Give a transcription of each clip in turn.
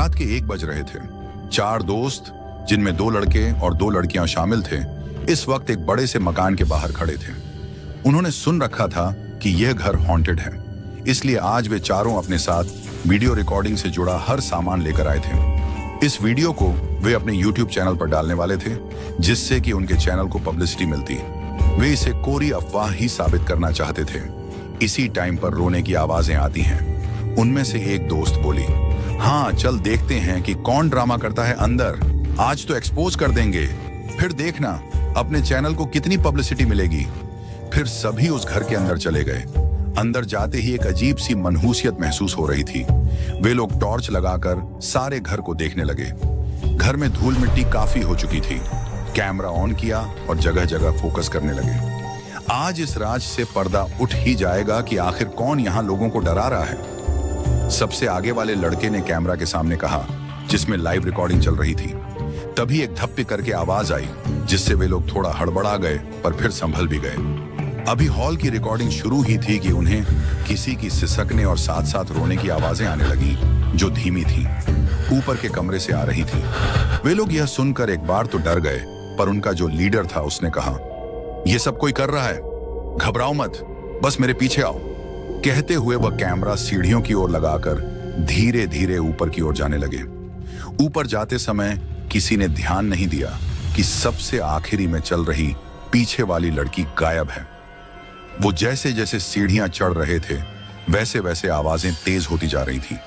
रात के 1 बज रहे थे। 4 दोस्त, जिनमें 2 लड़के और 2 लड़कियां शामिल थे, इस वक्त एक बड़े से मकान के बाहर खड़े थे। उन्होंने सुन रखा था कि यह घर हॉन्टेड है, इसलिए आज वे चारों अपने साथ वीडियो रिकॉर्डिंग से जुड़ा हर सामान लेकर आए थे। इस वीडियो को वे अपने YouTube चैनल पर डालने वाले थे, जिससे कि उनके चैनल को पब्लिसिटी मिलती। वे इसे कोरी अफवाह ही साबित करना चाहते थे। इसी टाइम पर रोने की आवाजें आती हैं। उनमें से एक दोस्त बोली, हाँ चल देखते हैं कि कौन ड्रामा करता है अंदर, आज तो एक्सपोज कर देंगे, फिर देखना अपने चैनल को कितनी पब्लिसिटी मिलेगी। फिर सभी उस घर के अंदर चले गए। अंदर जाते ही एक अजीब सी मनहूसियत महसूस हो रही थी। वे लोग टॉर्च लगाकर सारे घर को देखने लगे। घर में धूल मिट्टी काफी हो चुकी थी। कैमरा ऑन किया और जगह जगह फोकस करने लगे। आज इस राज से पर्दा उठ ही जाएगा कि आखिर कौन यहाँ लोगों को डरा रहा है। सबसे आगे वाले लड़के ने कैमरा के सामने कहा, जिसमें लाइव रिकॉर्डिंग चल रही थी। तभी एक धप्पे करके आवाज आई, जिससे वे लोग थोड़ा हड़बड़ा गए, पर फिर संभल भी गए। अभी हॉल की रिकॉर्डिंग शुरू ही थी कि उन्हें किसी की सिसकने और साथ साथ रोने की आवाजें आने लगी, जो धीमी थी, ऊपर के कमरे से आ रही थी। वे लोग यह सुनकर एक बार तो डर गए, पर उनका जो लीडर था उसने कहा, यह सब कोई कर रहा है, घबराओ मत, बस मेरे पीछे आओ। कहते हुए वह कैमरा सीढ़ियों की ओर लगाकर धीरे धीरे ऊपर की ओर जाने लगे। ऊपर जाते समय किसी ने ध्यान नहीं दिया कि सबसे आखिरी में चल रही पीछे वाली लड़की गायब है। वो जैसे जैसे सीढ़ियां चढ़ रहे थे, वैसे वैसे आवाजें तेज होती जा रही थी।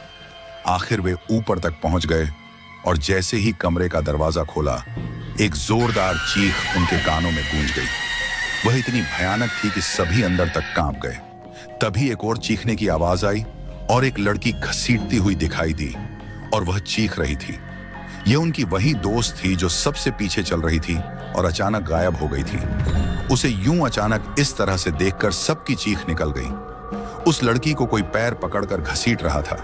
आखिर वे ऊपर तक पहुंच गए और जैसे ही कमरे का दरवाजा खोला, एक जोरदार चीख उनके कानों में गूंज गई। वह इतनी भयानक थी कि सभी अंदर तक कांप गए। तभी एक और चीखने की आवाज आई और एक लड़की घसीटती हुई दिखाई दी, और वह चीख रही थी। यह उनकी वही दोस्त थी जो सबसे पीछे चल रही थी और अचानक गायब हो गई थी। उसे यूं अचानक इस तरह से देखकर सबकी चीख निकल गई। उस लड़की को कोई पैर पकड़कर घसीट रहा था,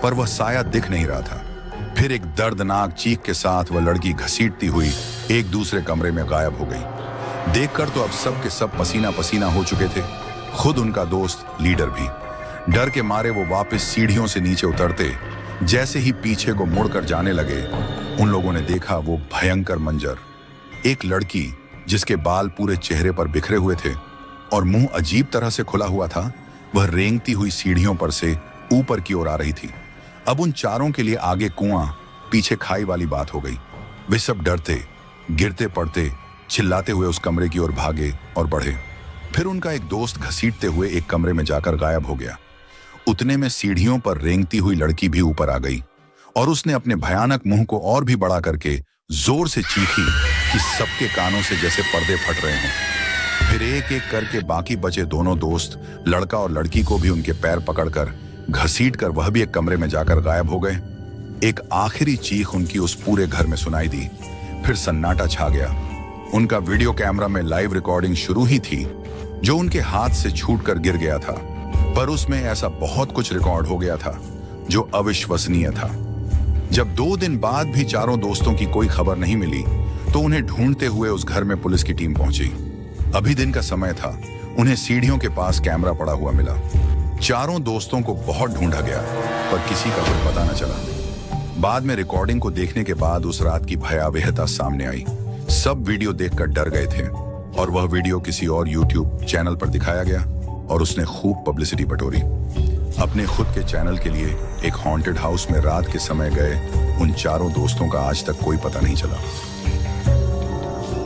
पर वह साया दिख नहीं रहा था। फिर एक दर्दनाक चीख के साथ वह लड़की घसीटती हुई एक दूसरे कमरे में गायब हो गई। देखकर तो अब सब के सब पसीना पसीना हो चुके थे, खुद उनका दोस्त लीडर भी। डर के मारे वो वापस सीढ़ियों से नीचे उतरते, जैसे ही पीछे को मुड़कर जाने लगे, उन लोगों ने देखा वो भयंकर मंजर। एक लड़की जिसके बाल पूरे चेहरे पर बिखरे हुए थे और मुंह अजीब तरह से खुला हुआ था, वह रेंगती हुई सीढ़ियों पर से ऊपर की ओर आ रही थी। अब उन चारों के लिए आगे कुआं, पीछे खाई वाली बात हो गई। वे सब डरते, गिरते पड़ते, चिल्लाते हुए उस कमरे की ओर भागे और बढ़े। फिर उनका एक दोस्त घसीटते हुए एक कमरे में जाकर गायब हो गया। उतने में सीढ़ियों पर रेंगती हुई लड़की भी ऊपर आ गई और उसने अपने भयानक मुंह को और भी बड़ा करके जोर से चीखी कि सबके कानों से जैसे पर्दे फट रहे हों। फिर एक एक करके बाकी बचे दोनों दोस्त, लड़का और लड़की को भी उनके पैर पकड़कर घसीटकर वह भी एक कमरे में जाकर गायब हो गए। एक आखिरी चीख उनकी उस पूरे घर में सुनाई दी। फिर सन्नाटा छा गया। उनका वीडियो कैमरा में लाइव रिकॉर्डिंग शुरू ही थी, जो उनके हाथ से छूटकर गिर गया था, पर उसमें ऐसा बहुत कुछ रिकॉर्ड हो गया था जो अविश्वसनीय था। जब 2 दिन बाद भी चारों दोस्तों की कोई खबर नहीं मिली, तो उन्हें ढूंढते हुए उस घर में पुलिस की टीम पहुंची। अभी दिन का समय था। उन्हें सीढ़ियों के पास कैमरा पड़ा हुआ मिला। चारों दोस्तों को बहुत ढूंढा गया, पर किसी का कुछ पता न चला। बाद में रिकॉर्डिंग को देखने के बाद उस रात की भयावहता सामने आई। सब वीडियो देखकर डर गए थे और वह वीडियो किसी और YouTube चैनल पर दिखाया गया और उसने खूब पब्लिसिटी बटोरी। अपने खुद के चैनल के लिए एक हॉन्टेड हाउस में रात के समय गए उन चारों दोस्तों का आज तक कोई पता नहीं चला।